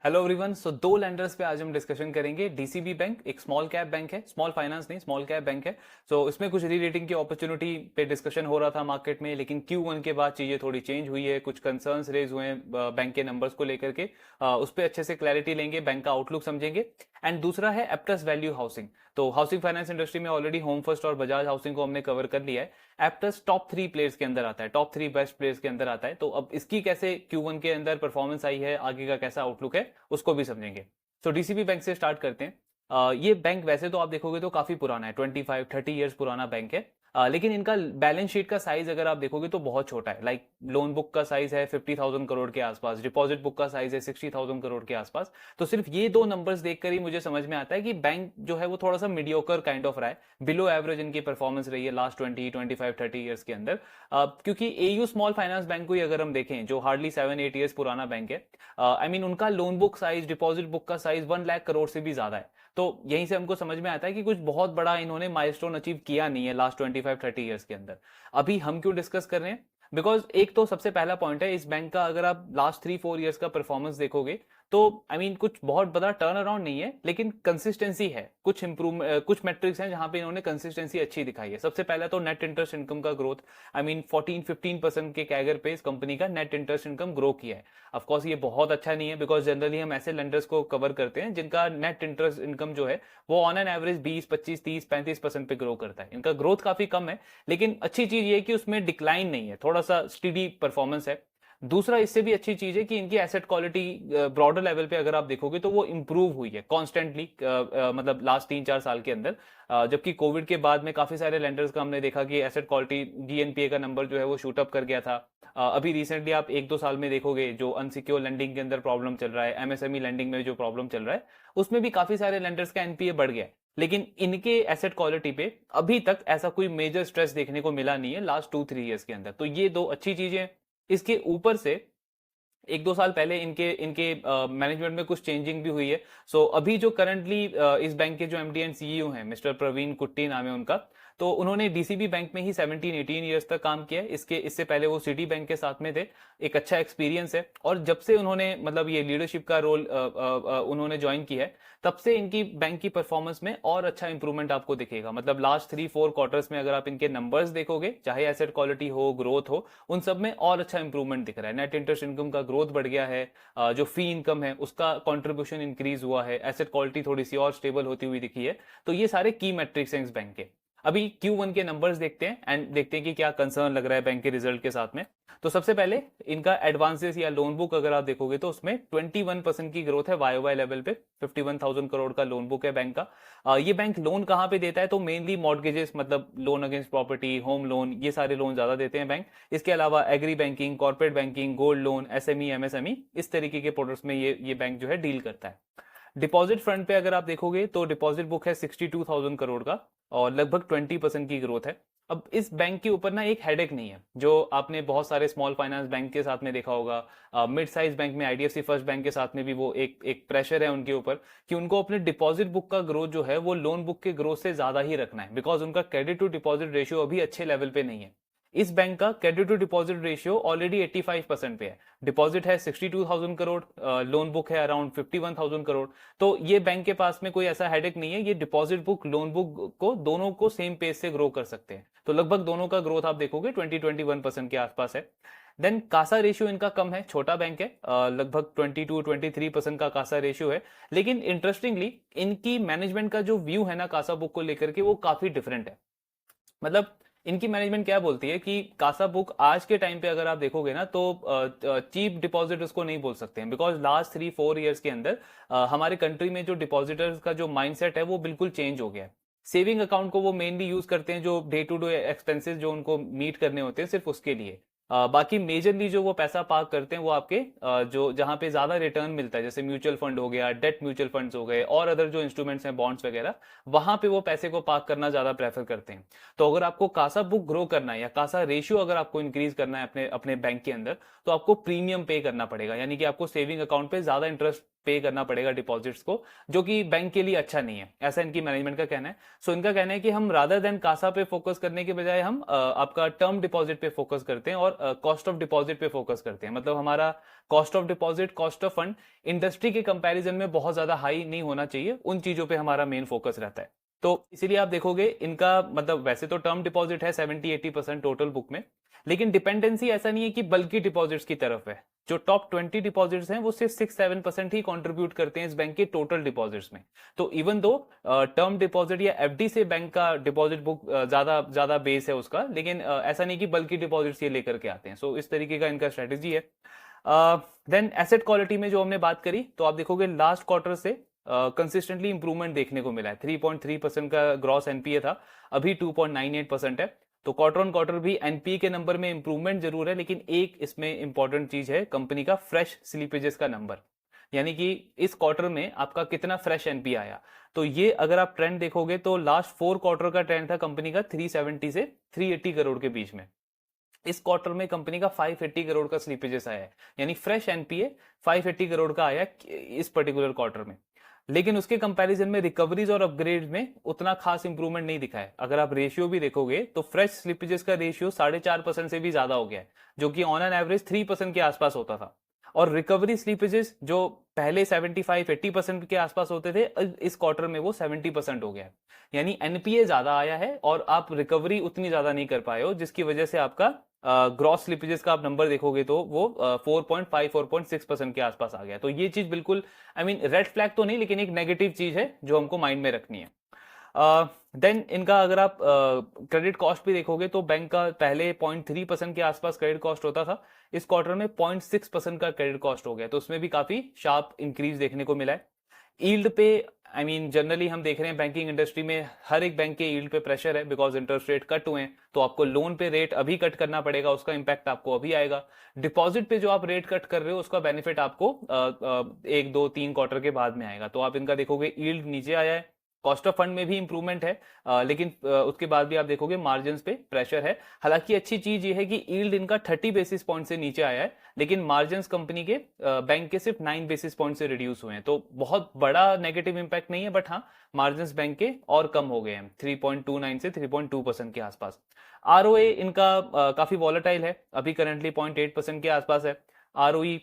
Hello everyone. सो दो landers पे आज हम डिस्कशन करेंगे। डीसीबी बैंक एक स्मॉल कैप बैंक है, स्मॉल फाइनेंस नहीं स्मॉल कैप बैंक है। सो इसमें कुछ री रेटिंग की अपॉर्चुनिटी पे डिस्कशन हो रहा था मार्केट में, लेकिन Q1 के बाद चीजें थोड़ी चेंज हुई है, कुछ कंसर्न्स रेज हुए हैं बैंक के नंबर्स को लेकर के। उस पर अच्छे से क्लैरिटी लेंगे, बैंक का आउटलुक समझेंगे। एंड दूसरा है एप्टस वैल्यू हाउसिंग। तो हाउसिंग फाइनेंस इंडस्ट्री में ऑलरेडी होम फर्स्ट और बजाज हाउसिंग को हमने कवर कर लिया है। एप्टस टॉप 3 प्लेयर्स के अंदर आता है, टॉप 3 बेस्ट प्लेयर्स के अंदर आता है। तो अब इसकी कैसे Q1 के अंदर परफॉर्मेंस आई है, आगे का कैसा आउटलुक है, उसको भी समझेंगे। तो डीसीबी बैंक से स्टार्ट करते हैं। ये बैंक वैसे तो आप देखोगे तो काफी पुराना है, 25-30 ईयर्स पुराना बैंक है। लेकिन इनका बैलेंस शीट का साइज अगर आप देखोगे तो बहुत छोटा है। लाइक लोन बुक का साइज है 50,000 करोड़ के आसपास, डिपॉजिट बुक का साइज है 60,000 करोड़ के आसपास। तो सिर्फ ये दो नंबर्स देखकर ही मुझे समझ में आता है कि बैंक जो है वो थोड़ा सा मीडियोकर काइंड ऑफ रहा है, बिलो एवरेज इनकी परफॉर्मेंस रही है लास्ट 20-25-30 ईयर्स के अंदर। क्योंकि एयू स्मॉल फाइनेंस बैंक को ही अगर हम देखें, जो हार्डली 7-8 ईयर्स पुराना बैंक है, आई मीन उनका loan book size, deposit book का साइज 1 लाख करोड़ से भी ज्यादा है। तो यहीं से हमको समझ में आता है कि कुछ बहुत बड़ा इन्होंने माइलस्टोन अचीव किया नहीं है लास्ट 25-30 ईयर्स के अंदर। अभी हम क्यों डिस्कस कर रहे हैं? बिकॉज एक तो सबसे पहला पॉइंट है, इस बैंक का अगर आप लास्ट 3-4 ईयर्स का परफॉर्मेंस देखोगे तो आई मीन कुछ बहुत बड़ा टर्न अराउंड नहीं है, लेकिन कंसिस्टेंसी है। कुछ इंप्रूव कुछ मेट्रिक्स हैं जहां पे इन्होंने कंसिस्टेंसी अच्छी दिखाई है। सबसे पहला तो नेट इंटरेस्ट इनकम का ग्रोथ, आई मीन 14-15% के कैगर पे इस कंपनी का नेट इंटरेस्ट इनकम ग्रो किया है। ऑफकोर्स ये बहुत अच्छा नहीं है, बिकॉज जनरली हम ऐसे लेंडर्स को कवर करते हैं जिनका नेट इंटरेस्ट इनकम जो है वो ऑन एन एवरेज 20-25-30-35% पे ग्रो करता है। इनका ग्रोथ काफी कम है, लेकिन अच्छी चीज ये है कि उसमें डिक्लाइन नहीं है, थोड़ा सा स्टीडी परफॉर्मेंस है। दूसरा इससे भी अच्छी चीज है कि इनकी एसेट क्वालिटी ब्रॉडर लेवल पे अगर आप देखोगे तो वो इंप्रूव हुई है कॉन्स्टेंटली, मतलब लास्ट 3-4 साल के अंदर। जबकि कोविड के बाद में काफी सारे लेंडर्स का हमने देखा कि एसेट क्वालिटी डीएनपीए का नंबर जो है वो शूट अप कर गया था। अभी रिसेंटली आप 1-2 साल में देखोगे जो अनसिक्योर लेंडिंग के अंदर प्रॉब्लम चल रहा है, एमएसएमई लेंडिंग में जो प्रॉब्लम चल रहा है, उसमें भी काफी सारे लेंडर्स का एनपीए बढ़ गया है। लेकिन इनके एसेट क्वालिटी पे अभी तक ऐसा कोई मेजर स्ट्रेस देखने को मिला नहीं है लास्ट 2-3 ईयर्स के अंदर। तो ये दो अच्छी चीजें। इसके ऊपर से 1-2 साल पहले इनके इनके मैनेजमेंट में कुछ चेंजिंग भी हुई है। सो अभी जो करंटली इस बैंक के जो एमडी एंड सीईओ हैं, मिस्टर प्रवीण कुट्टी नाम है उनका। तो उन्होंने डीसीबी बैंक में ही 17-18 ईयर्स तक काम किया है। इससे पहले वो सिटी बैंक के साथ में थे। एक अच्छा एक्सपीरियंस है। और जब से उन्होंने मतलब ये लीडरशिप का रोल उन्होंने ज्वाइन किया है, तब से इनकी बैंक की परफॉर्मेंस में और अच्छा इंप्रूवमेंट आपको दिखेगा। मतलब लास्ट 3-4 क्वार्टर्स में अगर आप इनके नंबर्स देखोगे, चाहे एसेट क्वालिटी हो, ग्रोथ हो, उन सब में और अच्छा इंप्रूवमेंट दिख रहा है। नेट इंटरेस्ट इनकम का ग्रोथ बढ़ गया है, जो फी इनकम है उसका कंट्रीब्यूशन इंक्रीज हुआ है, एसेट क्वालिटी थोड़ी सी और स्टेबल होती हुई दिखी है। तो ये सारे की मैट्रिक्स हैं इस बैंक के। अभी Q1 के नंबर्स देखते हैं एंड देखते हैं कि क्या कंसर्न लग रहा है बैंक के रिजल्ट के साथ में। तो सबसे पहले इनका एडवांसेस या लोन बुक अगर आप देखोगे तो उसमें 21% की ग्रोथ है वाई लेवल पे। 51,000 करोड़ का लोन बुक है बैंक का। ये बैंक लोन कहाँ पे देता है? तो मेनली मॉर्गेजेस, मतलब loan against property, home loan, ये सारे लोन ज्यादा देते हैं बैंक। इसके अलावा agri banking, corporate banking, gold loan, SME, MSME, इस तरीके के प्रोडक्ट्स में ये बैंक जो है डील करता है। डिपॉजिट फ्रंट पे अगर आप देखोगे तो डिपॉजिट बुक है 62,000 करोड़ का और लगभग 20% की ग्रोथ है। अब इस बैंक के ऊपर ना एक हेडेक नहीं है, जो आपने बहुत सारे स्मॉल फाइनेंस बैंक के साथ में देखा होगा। मिड साइज बैंक में, आईडीएफसी फर्स्ट बैंक के साथ में भी वो एक प्रेशर है उनके ऊपर कि उनको अपने डिपॉजिट बुक का ग्रोथ जो है वो लोन बुक के ग्रोथ से ज्यादा ही रखना है, बिकॉज उनका क्रेडिट टू डिपॉजिट रेशियो अभी अच्छे लेवल पे नहीं है। इस बैंक का credit to deposit ratio already 85% पे है। डिपॉजिट है 62,000 करोड़, लोन बुक है अराउंड 51,000 करोड़। तो ये बैंक के पास में कोई ऐसा हेडेक नहीं है, ये डिपॉजिट बुक, लोन बुक को दोनों को सेम पेस से ग्रो कर सकते हैं। तो लगभग दोनों का ग्रोथ आप देखोगे 20-21% के आसपास है। देन कासा रेशियो इनका कम है, छोटा बैंक है, लगभग 22-23% का कासा रेशियो है। लेकिन इंटरेस्टिंगली इनकी मैनेजमेंट का जो व्यू है ना कासा बुक को लेकर के, वो काफी डिफरेंट है। मतलब इनकी मैनेजमेंट क्या बोलती है कि कासा बुक आज के टाइम पे अगर आप देखोगे ना तो चीप डिपॉजिट उसको नहीं बोल सकते हैं, बिकॉज लास्ट 3-4 ईयर्स के अंदर हमारे कंट्री में जो डिपॉजिटर्स का जो माइंडसेट है वो बिल्कुल चेंज हो गया है। सेविंग अकाउंट को वो मेनली यूज करते हैं जो डे टू डे एक्सपेंसेस जो उनको मीट करने होते हैं, सिर्फ उसके लिए। बाकी मेजरली जो वो पैसा पार्क करते हैं वो आपके जो जहां पे ज्यादा रिटर्न मिलता है, जैसे म्यूचुअल फंड हो गया, डेट म्यूचुअल फंड्स हो गए, और अदर जो इंस्ट्रूमेंट्स हैं, बॉन्ड्स वगैरह, वहां पे वो पैसे को पार्क करना ज्यादा प्रेफर करते हैं। तो अगर आपको कासा बुक ग्रो करना है या कासा रेशियो अगर आपको इंक्रीज करना है अपने अपने बैंक के अंदर, तो आपको प्रीमियम पे करना पड़ेगा, यानी कि आपको सेविंग अकाउंट पे ज्यादा इंटरेस्ट पे करना पड़ेगा डिपॉजिट्स को, जो कि बैंक के लिए अच्छा नहीं है, ऐसा इनकी मैनेजमेंट का कहना है। सो इनका कहना है कि हम रादर देन कासा पे फोकस करने के बजाय हम आपका टर्म डिपॉजिट पे फोकस करते हैं और कॉस्ट ऑफ डिपॉजिट पे फोकस करते हैं। मतलब हमारा cost of deposit, cost of fund industry के कंपैरिजन में बहुत ज्यादा हाई नहीं होना चाहिए, उन चीजों पे हमारा मेन फोकस रहता है। तो इसीलिए आप देखोगे इनका मतलब वैसे तो टर्म डिपॉजिट है 70-80% टोटल बुक में, लेकिन डिपेंडेंसी ऐसा नहीं है कि बल्कि डिपॉजिट्स की तरफ है। जो टॉप 20 डिपॉजिट्स हैं वो सिर्फ 6-7% ही कंट्रीब्यूट करते हैं इस बैंक के टोटल डिपॉजिट्स में। तो इवन दो टर्म डिपॉजिट या एफडी से बैंक का डिपॉजिट बुक ज्यादा ज्यादा बेस है उसका, लेकिन ऐसा नहीं कि बल्कि डिपॉजिट्स ये लेकर के आते हैं। सो इस तरीके का इनका स्ट्रेटेजी है। देन एसेट क्वालिटी में जो हमने बात करी, तो आप देखोगे लास्ट क्वार्टर से कंसिस्टेंटली इंप्रूवमेंट देखने को मिला है। 3.3% का ग्रॉस एनपीए था, अभी 2.98% है। तो क्वार्टर ऑन क्वार्टर भी एनपीए के नंबर में इंप्रूवमेंट जरूर है, लेकिन एक इसमें इंपॉर्टेंट चीज है कंपनी का फ्रेश स्लीपेजेस का नंबर, यानी कि इस क्वार्टर में आपका कितना फ्रेश एनपीए आया। तो ये अगर आप ट्रेंड देखोगे तो लास्ट 4 क्वार्टर का ट्रेंड था कंपनी का 370 से 380 करोड़ के बीच में। इस क्वार्टर में कंपनी का 580 करोड़ का स्लीपेजेस आया है, यानी फ्रेश एनपीए 580 करोड़ का आया इस पर्टिकुलर क्वार्टर में। लेकिन उसके कंपैरिजन में रिकवरीज और अपग्रेड में उतना खास इंप्रूवमेंट नहीं दिखा है। अगर आप रेशियो भी देखोगे तो फ्रेश स्लिपेजेस का रेशियो 4.5% से भी ज्यादा हो गया है, जो कि ऑन एन एवरेज 3% के आसपास होता था। और रिकवरी स्लिपेजेस जो पहले 75-80% के आसपास होते थे, इस क्वार्टर में वो 70% हो गया है। यानी एनपीए ज्यादा आया है और आप रिकवरी उतनी ज्यादा नहीं कर पाए हो, जिसकी वजह से आपका ग्रॉस स्लिपेजेस का आप नंबर देखोगे तो वो 4.5-4.6% के आसपास आ गया। तो ये चीज बिल्कुल रेड फ्लैग तो नहीं, लेकिन एक नेगेटिव चीज है जो हमको माइंड में रखनी है। देन इनका अगर आप क्रेडिट कॉस्ट भी देखोगे तो बैंक का पहले 0.3% के आसपास क्रेडिट कॉस्ट होता था, इस क्वार्टर में 0.6% का क्रेडिट कॉस्ट हो गया। तो उसमें भी काफी शार्प इंक्रीज देखने को मिला है। ईल्ड पे जनरली हम देख रहे हैं बैंकिंग इंडस्ट्री में हर एक बैंक के ईल्ड पे प्रेशर है, बिकॉज इंटरेस्ट रेट कट हुए हैं। तो आपको लोन पे रेट अभी कट करना पड़ेगा, उसका इंपैक्ट आपको अभी आएगा। डिपॉजिट पे जो आप रेट कट कर रहे हो उसका बेनिफिट आपको 1-2-3 क्वार्टर के बाद में आएगा। तो आप इनका देखोगे ईल्ड नीचे आया है, कॉस्ट ऑफ फंड में भी इंप्रूवमेंट है, लेकिन उसके बाद भी आप देखोगे मार्जिन पे प्रेशर है। हालांकि अच्छी चीज ये है कि ईल्ड इनका 30 बेसिस पॉइंट से नीचे आया है, लेकिन मार्जिन कंपनी के बैंक के सिर्फ 9 बेसिस पॉइंट से रिड्यूस हुए हैं। तो बहुत बड़ा नेगेटिव इंपैक्ट नहीं है, बट हाँ मार्जिन बैंक के और कम हो गए हैं 3.29 से 3.2% के आसपास। आरओए इनका काफी वॉलेटाइल है, अभी करंटली 0.8% के आसपास है। आरओई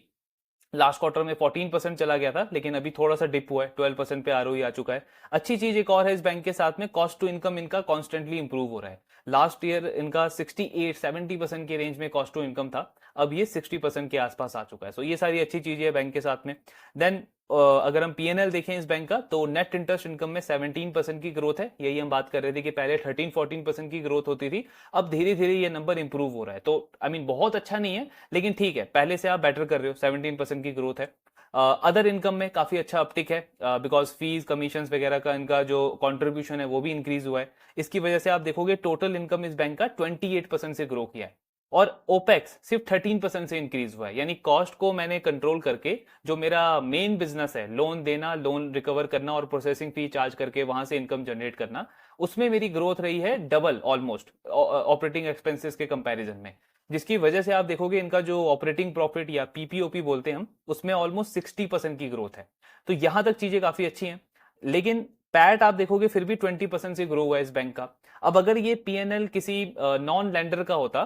लास्ट क्वार्टर में 14% चला गया था, लेकिन अभी थोड़ा सा डिप हुआ है, 12% पे आरओई आ चुका है। अच्छी चीज एक और है इस बैंक के साथ में, कॉस्ट टू इनकम इनका कॉन्स्टेंटली इंप्रूव हो रहा है। लास्ट ईयर इनका 68-70% के रेंज में कॉस्ट टू इनकम था, अब ये 60% के आसपास आ चुका है। सो ये सारी अच्छी चीजें है बैंक के साथ में। देन अगर हम पीएनएल देखें इस बैंक का, तो नेट इंटरेस्ट इनकम में 17% की ग्रोथ है। यही हम बात कर रहे थे कि पहले 13-14% की ग्रोथ होती थी, अब धीरे धीरे ये नंबर इंप्रूव हो रहा है। तो बहुत अच्छा नहीं है, लेकिन ठीक है, पहले से आप बेटर कर रहे हो, 17% की ग्रोथ है। अदर इनकम में काफी अच्छा अपटिक है, बिकॉज फीस कमीशन वगैरह का इनका जो कंट्रीब्यूशन है वो भी इंक्रीज हुआ है। इसकी वजह से आप देखोगे टोटल इनकम इस बैंक का 28% से ग्रो किया है, और ओपेक्स सिर्फ 13% से इंक्रीज हुआ है। यानी कॉस्ट को मैंने कंट्रोल करके जो मेरा मेन बिजनेस है, लोन देना, लोन रिकवर करना और प्रोसेसिंग फी चार्ज करके वहां से इनकम जनरेट करना, उसमें मेरी ग्रोथ रही है डबल ऑलमोस्ट ऑपरेटिंग एक्सपेंसेस के कंपैरिजन में। जिसकी वजह से आप देखोगे इनका जो ऑपरेटिंग प्रॉफिट या पीपीओपी बोलते हैं हम, उसमें ऑलमोस्ट 60% की ग्रोथ है। तो यहां तक चीजें काफी अच्छी हैं, लेकिन पैट आप देखोगे फिर भी 20% से ग्रो हुआ है इस बैंक का। अब अगर ये पीएनएल किसी नॉन लैंडर का होता,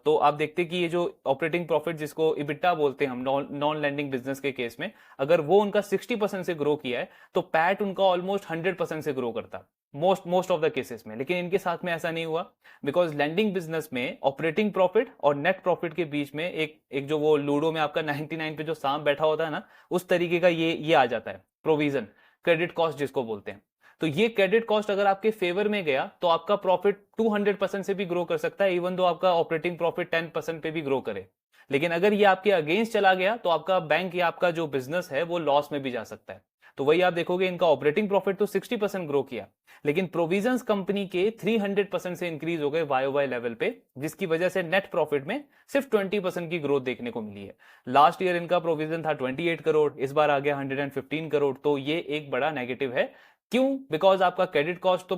तो आप देखते कि ये जो ऑपरेटिंग प्रॉफिट जिसको इबिटा बोलते हैं हम नॉन लैंडिंग बिजनेस के केस में, अगर वो उनका 60% से ग्रो किया है तो पैट उनका ऑलमोस्ट 100% से ग्रो करता मोस्ट ऑफ द केसेस में। लेकिन इनके साथ में ऐसा नहीं हुआ, बिकॉज लैंडिंग बिजनेस में ऑपरेटिंग प्रॉफिट और नेट प्रॉफिट के बीच में एक जो वो लूडो में आपका 99 पे जो सांप बैठा होता है ना, उस तरीके का ये आ जाता है प्रोविजन, क्रेडिट कॉस्ट जिसको बोलते हैं। तो ये क्रेडिट कॉस्ट अगर आपके फेवर में गया तो आपका प्रॉफिट 200% से भी ग्रो कर सकता है, इवन दो आपका ऑपरेटिंग प्रॉफिट 10% पे भी ग्रो करे। लेकिन अगर ये आपके अगेंस्ट चला गया तो आपका बैंक या आपका जो बिजनेस है वो लॉस में भी जा सकता है। तो वही आप देखोगे इनका ऑपरेटिंग प्रॉफिट तो 60% ग्रो किया, लेकिन प्रोविजंस कंपनी के 300% से इंक्रीज हो गए वाई लेवल पे, जिसकी वजह से नेट प्रॉफिट में सिर्फ 20% की ग्रोथ देखने को मिली है। लास्ट ईयर इनका प्रोविजन था 28 करोड़, इस बार आ गया 115 करोड़। तो ये एक बड़ा नेगेटिव है। क्यों? बिकॉज आपका क्रेडिट कॉस्ट तो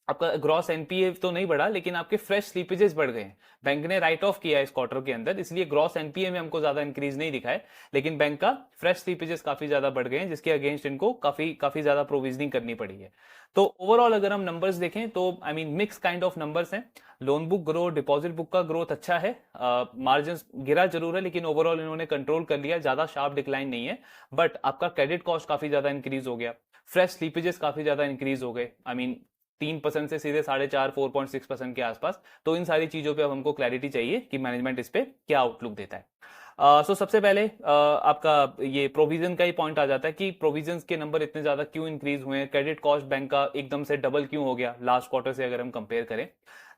आपका ग्रॉस एनपीए तो नहीं बढ़ा, लेकिन आपके फ्रेश स्लीपेजेस बढ़ गए हैं। बैंक ने राइट ऑफ किया है इस क्वार्टर के अंदर, इसलिए ग्रॉस एनपीए में हमको ज्यादा इंक्रीज नहीं दिखा है, लेकिन बैंक का फ्रेश स्लीपेजेस काफी ज्यादा बढ़ गए हैं, जिसके अगेंस्ट इनको काफी काफी ज्यादा प्रोविजनिंग करनी पड़ी है। तो ओवरऑल अगर हम नंबर्स देखें तो I mean mix kind of numbers हैं। Loan book growth, deposit book का ग्रोथ अच्छा है, मार्जिन गिरा जरूर है, लेकिन ओवरऑल इन्होंने कंट्रोल कर लिया, ज्यादा शार्प डिक्लाइन नहीं है। बट आपका क्रेडिट कॉस्ट काफी ज्यादा इंक्रीज हो गया, फ्रेश स्लीपेजेस काफी ज्यादा इंक्रीज हो गए, आई मीन 3% से सीधे 4.5 4.6% के आसपास। तो इन सारी चीजों पे अब हमको क्लैरिटी चाहिए कि मैनेजमेंट इस पे क्या आउटलुक देता है। सो सबसे पहले आपका ये प्रोविजन का ही पॉइंट आ जाता है कि प्रोविजंस के नंबर इतने ज्यादा क्यों इंक्रीज हुए हैं, क्रेडिट कॉस्ट बैंक का एकदम से डबल क्यों हो गया लास्ट क्वार्टर से अगर हम कंपेयर करें।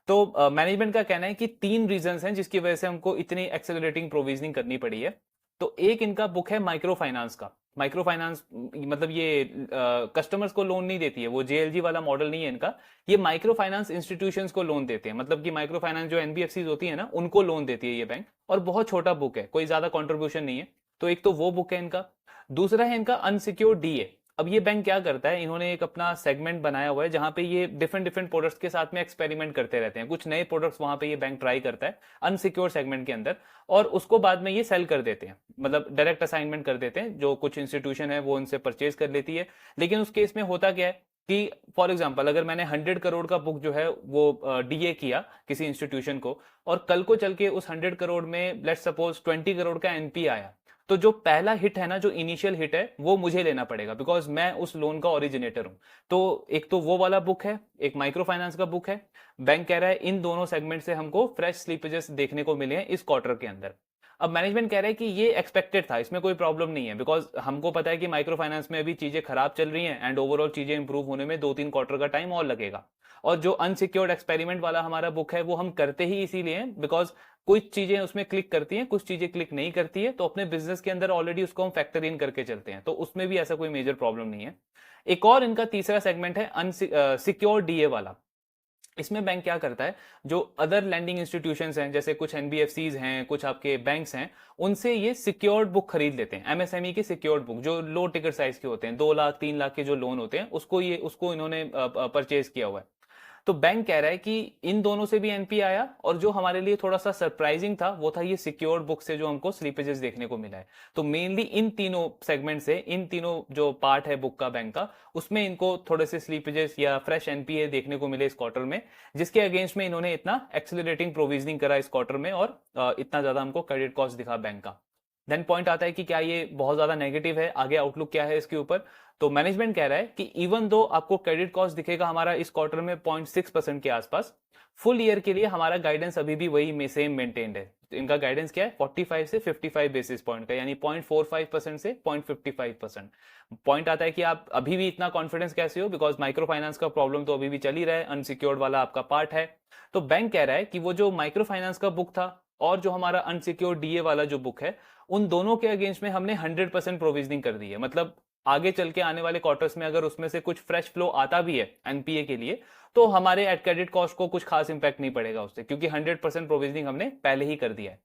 तो मैनेजमेंट का कहना है कि 3 रीजंस हैं जिसकी वजह से हमको इतनी एक्सेलरेटिंग प्रोविजनिंग करनी पड़ी है। तो एक इनका बुक है माइक्रो फाइनेंस का। माइक्रो फाइनेंस मतलब ये कस्टमर्स को लोन नहीं देती है, वो जेएलजी वाला मॉडल नहीं है इनका। ये माइक्रो फाइनेंस इंस्टीट्यूशंस को लोन देते हैं, मतलब कि माइक्रो फाइनेंस जो एनबीएफसी होती है ना, उनको लोन देती है ये बैंक, और बहुत छोटा बुक है, कोई ज्यादा कंट्रीब्यूशन नहीं है। तो एक तो वो बुक है इनका। दूसरा है इनका अनसिक्योर्ड डीए। अब ये बैंक क्या करता है, इन्होंने एक अपना सेगमेंट बनाया हुआ है जहां पे ये डिफरेंट डिफरेंट प्रोडक्ट्स के साथ में एक्सपेरिमेंट करते रहते हैं, कुछ नए प्रोडक्ट्स वहां पे ये बैंक ट्राई करता है अनसिक्योर सेगमेंट के अंदर, और उसको बाद में ये सेल कर देते हैं, मतलब डायरेक्ट असाइनमेंट कर देते हैं, जो कुछ इंस्टीट्यूशन है वो उनसे परचेज कर लेती है। लेकिन उस केस में होता क्या है कि फॉर एग्जाम्पल अगर मैंने 100 करोड़ का बुक जो है वो डीए किया किसी इंस्टीट्यूशन को, और कल को चल के उस 100 करोड़ में लेट्स सपोज 20 करोड़ का एनपी आया, तो जो पहला हिट है ना, जो इनिशियल हिट है, वो मुझे लेना पड़ेगा, बिकॉज मैं उस लोन का ओरिजिनेटर हूं। तो एक तो वो वाला बुक है, एक माइक्रो फाइनेंस का बुक है। बैंक कह रहा है इन दोनों सेगमेंट से हमको फ्रेश स्लीपेजेस देखने को मिले हैं इस क्वार्टर के अंदर। अब मैनेजमेंट कह रहा है कि ये एक्सपेक्टेड था, इसमें कोई प्रॉब्लम नहीं है, बिकॉज हमको पता है कि माइक्रो फाइनेंस में अभी चीजें खराब चल रही हैं, एंड ओवरऑल चीजें इंप्रूव होने में 2-3 क्वार्टर का टाइम और लगेगा। और जो अनसिक्योर्ड एक्सपेरिमेंट वाला हमारा बुक है वो हम करते ही इसीलिए हैं बिकॉज कुछ चीजें उसमें क्लिक करती हैं, कुछ चीजें क्लिक नहीं करती है, तो अपने बिजनेस के अंदर ऑलरेडी उसको हम फैक्टर इन करके चलते हैं, तो उसमें भी ऐसा कोई मेजर प्रॉब्लम नहीं है। एक और इनका तीसरा सेगमेंट है अनसिक्योर्ड डीए वाला। इसमें बैंक क्या करता है, जो अदर लैंडिंग इंस्टीट्यूशंस हैं, जैसे कुछ एनबीएफसीज हैं, कुछ आपके बैंक्स हैं, उनसे ये सिक्योर्ड बुक खरीद लेते हैं, एमएसएमई के सिक्योर्ड बुक, जो लो टिकट साइज के होते हैं, 2 लाख 3 लाख के जो लोन होते हैं, उसको इन्होंने परचेज किया हुआ है। तो बैंक कह रहा है कि इन दोनों से भी एनपी आया, और जो हमारे लिए थोड़ा सा सरप्राइजिंग था वो था ये सिक्योर्ड बुक से जो हमको स्लीपेजेस देखने को मिला है। तो मेनली इन तीनों सेगमेंट से, इन तीनों जो पार्ट है बुक का बैंक का, उसमें इनको थोड़े से स्लीपेजेस या फ्रेश एनपीए देखने को मिले इस क्वार्टर में, जिसके अगेंस्ट में इन्होंने इतना एक्सेलरेटिंग प्रोविजनिंग करा इस क्वार्टर में, और इतना ज्यादा हमको क्रेडिट कॉस्ट दिखा बैंक का। देन पॉइंट आता है कि क्या ये बहुत ज्यादा नेगेटिव है, आगे आउटलुक क्या है इसके ऊपर। तो मैनेजमेंट कह रहा है कि इवन दो आपको क्रेडिट कॉस्ट दिखेगा हमारा इस क्वार्टर में 0.6% के आसपास, फुल ईयर के लिए हमारा गाइडेंस अभी भी वही में सेम मेंटेन्ड है। तो इनका गाइडेंस क्या है, 45 से 55 बेसिस पॉइंट का, यानी 0.45% से 0.55%। पॉइंट आता है कि आप अभी भी इतना कॉन्फिडेंस कैसे हो, बिकॉज माइक्रो फाइनेंस का प्रॉब्लम तो अभी भी चल ही रहा है, अनसिक्योर्ड वाला आपका पार्ट है। तो बैंक कह रहा है कि वो जो माइक्रो फाइनेंस का बुक था और जो हमारा अनसिक्योर्ड डीए वाला जो बुक है, उन दोनों के अगेंस्ट में हमने 100% प्रोविजनिंग कर दी है। मतलब आगे चल के आने वाले क्वार्टर्स में अगर उसमें से कुछ फ्रेश फ्लो आता भी है एनपीए के लिए, तो हमारे एट क्रेडिट कॉस्ट को कुछ खास इंपैक्ट नहीं पड़ेगा उससे, क्योंकि 100% प्रोविजनिंग हमने पहले ही कर दिया है।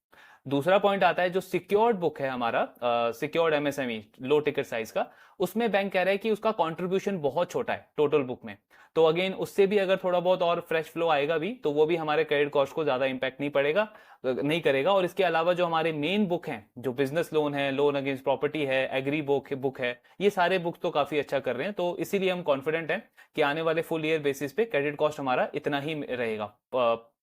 दूसरा पॉइंट आता है जो सिक्योर्ड बुक है हमारा, सिक्योर्ड एमएसएमई लो टिकट साइज का, उसमें बैंक कह रहा है कि उसका कंट्रीब्यूशन बहुत छोटा है टोटल बुक में। तो अगेन उससे भी अगर थोड़ा बहुत और फ्रेश फ्लो आएगा भी, तो वो भी हमारे क्रेडिट कॉस्ट को ज्यादा इंपैक्ट नहीं करेगा। और इसके अलावा जो हमारे मेन बुक हैं, जो बिजनेस लोन है, लोन अगेंस्ट प्रॉपर्टी है, एग्री बुक है, ये सारे बुक तो काफी अच्छा कर रहे हैं। तो इसीलिए हम कॉन्फिडेंट हैं कि आने वाले फुल ईयर बेसिस पे क्रेडिट कॉस्ट हमारा इतना ही रहेगा,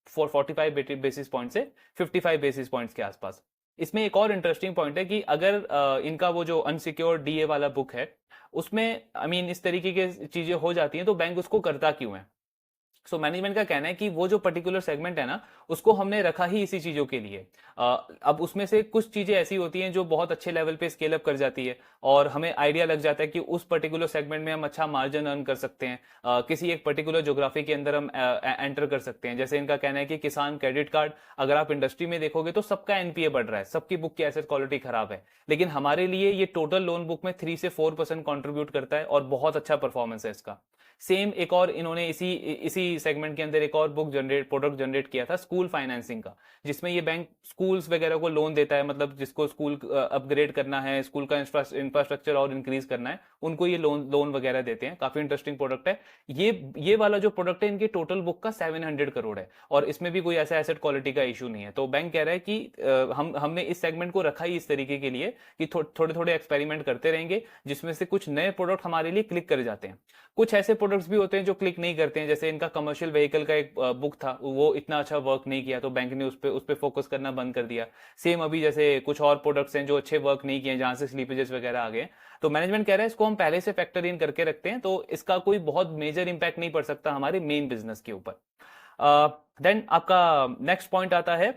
45 बेसिस पॉइंट से 55 बेसिस पॉइंट्स के आसपास। इसमें एक और इंटरेस्टिंग पॉइंट है कि अगर इनका वो जो अनसिक्योर्ड डीए वाला बुक है, उसमें आई मीन इस तरीके की चीजें हो जाती हैं, तो बैंक उसको करता क्यों है। सो मैनेजमेंट का कहना है कि वो जो पर्टिकुलर सेगमेंट है ना, उसको हमने रखा ही इसी चीजों के लिए। अब उसमें से कुछ चीजें ऐसी होती हैं जो बहुत अच्छे लेवल पे स्केल अप कर जाती है, और हमें आइडिया लग जाता है कि उस पर्टिकुलर सेगमेंट में हम अच्छा मार्जिन अर्न कर सकते हैं, किसी एक पर्टिकुलर ज्योग्राफी के अंदर हम एंटर कर सकते हैं। जैसे इनका कहना है कि किसान क्रेडिट कार्ड, अगर आप इंडस्ट्री में देखोगे तो सबका एनपीए बढ़ रहा है, सबकी बुक की एसेट क्वालिटी खराब है, लेकिन हमारे लिए ये टोटल लोन बुक में 3 से 4% कॉन्ट्रीब्यूट करता है, और बहुत अच्छा परफॉर्मेंस है इसका। सेम एक और इन्होंने इसी इसी इसी सेगमेंट के अंदर एक और प्रोडक्ट जनरेट किया था स्कूल फाइनेंसिंग का, जिसमें ये बैंक स्कूल्स वगैरह को लोन देता है, मतलब जिसको स्कूल अपग्रेड करना है, स्कूल का इंफ्रास्ट्रक्चर और इंक्रीज करना है, उनको ये लोन वगैरह देते हैं। काफी इंटरेस्टिंग प्रोडक्ट है ये वाला जो प्रोडक्ट है, इनकी टोटल बुक का 700 करोड़ है और इसमें भी कोई ऐसा एसेट क्वालिटी का इशू नहीं है। तो बैंक कह रहा है कि हमने इस सेगमेंट को रखा ही इस तरीके के लिए कि थोड़े थोड़े एक्सपेरिमेंट करते रहेंगे, जिसमें से कुछ नए प्रोडक्ट हमारे लिए क्लिक कर जाते हैं, कुछ ऐसे प्रोडक्ट्स भी होते हैं जो क्लिक नहीं करते हैं। जैसे इनका कमर्शियल व्हीकल का एक बुक था, वो इतना अच्छा वर्क नहीं किया तो बैंक ने उस पे फोकस करना बंद कर दिया। सेम अभी जैसे कुछ और प्रोडक्ट्स हैं जो अच्छे वर्क नहीं किए, जहां से स्लीपेजेस वगैरह आ गए। तो मैनेजमेंट कह रहा है इसको हम पहले से फैक्टर इन करके रखते हैं, तो इसका कोई बहुत मेजर इंपैक्ट नहीं पड़ सकता हमारे मेन बिजनेस के ऊपर। देन आपका नेक्स्ट पॉइंट आता है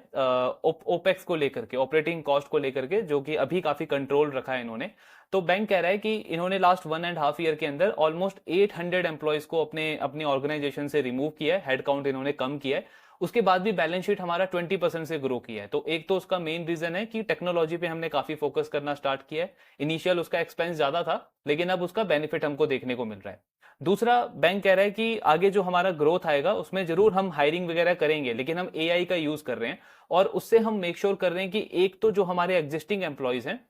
ओपेक्स को लेकर के, ऑपरेटिंग कॉस्ट को लेकर के, जो कि अभी काफी कंट्रोल रखा है इन्होंने। तो बैंक कह रहा है कि इन्होंने लास्ट 1.5 ईयर के अंदर ऑलमोस्ट 800 एम्प्लॉयज को अपनी ऑर्गेनाइजेशन से रिमूव किया है, हेड काउंट इन्होंने कम किया है। उसके बाद भी बैलेंस शीट हमारा 20% से ग्रो किया है। तो एक तो उसका मेन रीजन है कि टेक्नोलॉजी पे हमने काफी फोकस करना स्टार्ट किया है। इनिशियल उसका एक्सपेंस ज्यादा था, लेकिन अब उसका बेनिफिट हमको देखने को मिल रहा है। दूसरा, बैंक कह रहा है कि आगे जो हमारा ग्रोथ आएगा उसमें जरूर हम हायरिंग वगैरह करेंगे, लेकिन हम एआई का यूज कर रहे हैं और उससे हम मेक श्योर कर रहे हैं कि एक तो जो हमारे एग्जिस्टिंग एम्प्लॉयज हैं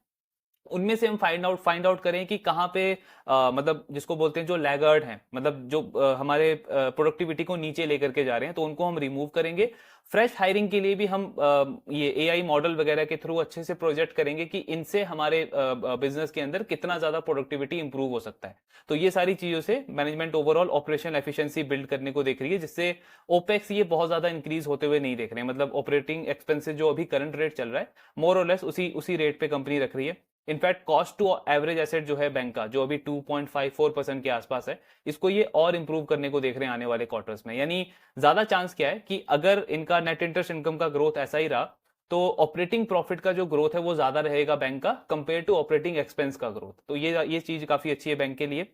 उनमें से हम फाइंड आउट करें कि कहाँ पे मतलब जिसको बोलते हैं जो लैगर्ड हैं, मतलब जो हमारे प्रोडक्टिविटी को नीचे लेकर के जा रहे हैं, तो उनको हम रिमूव करेंगे। फ्रेश हायरिंग के लिए भी हम ये एआई मॉडल वगैरह के थ्रू अच्छे से प्रोजेक्ट करेंगे कि इनसे हमारे बिजनेस के अंदर कितना ज्यादा प्रोडक्टिविटी इंप्रूव हो सकता है। तो ये सारी चीजों से management overall operational efficiency build करने को देख रही है, जिससे ओपेक्स ये बहुत ज्यादा इंक्रीज होते हुए नहीं देख रहे हैं। मतलब ऑपरेटिंग एक्सपेंसेस जो अभी करंट रेट चल रहा है, मोर और लेस उसी रेट पे कंपनी रख रही है। In fact cost to average asset जो है बैंक का, जो अभी 2.54% के आसपास है, इसको ये और इंप्रूव करने को देख रहे हैं आने वाले क्वार्टर्स में। यानी ज्यादा चांस क्या है कि अगर इनका नेट इंटरेस्ट इनकम का ग्रोथ ऐसा ही रहा, तो ऑपरेटिंग प्रॉफिट का जो ग्रोथ है वो ज्यादा रहेगा बैंक का कंपेयर टू ऑपरेटिंग एक्सपेंस का ग्रोथ। तो ये चीज काफी अच्छी है बैंक के लिए।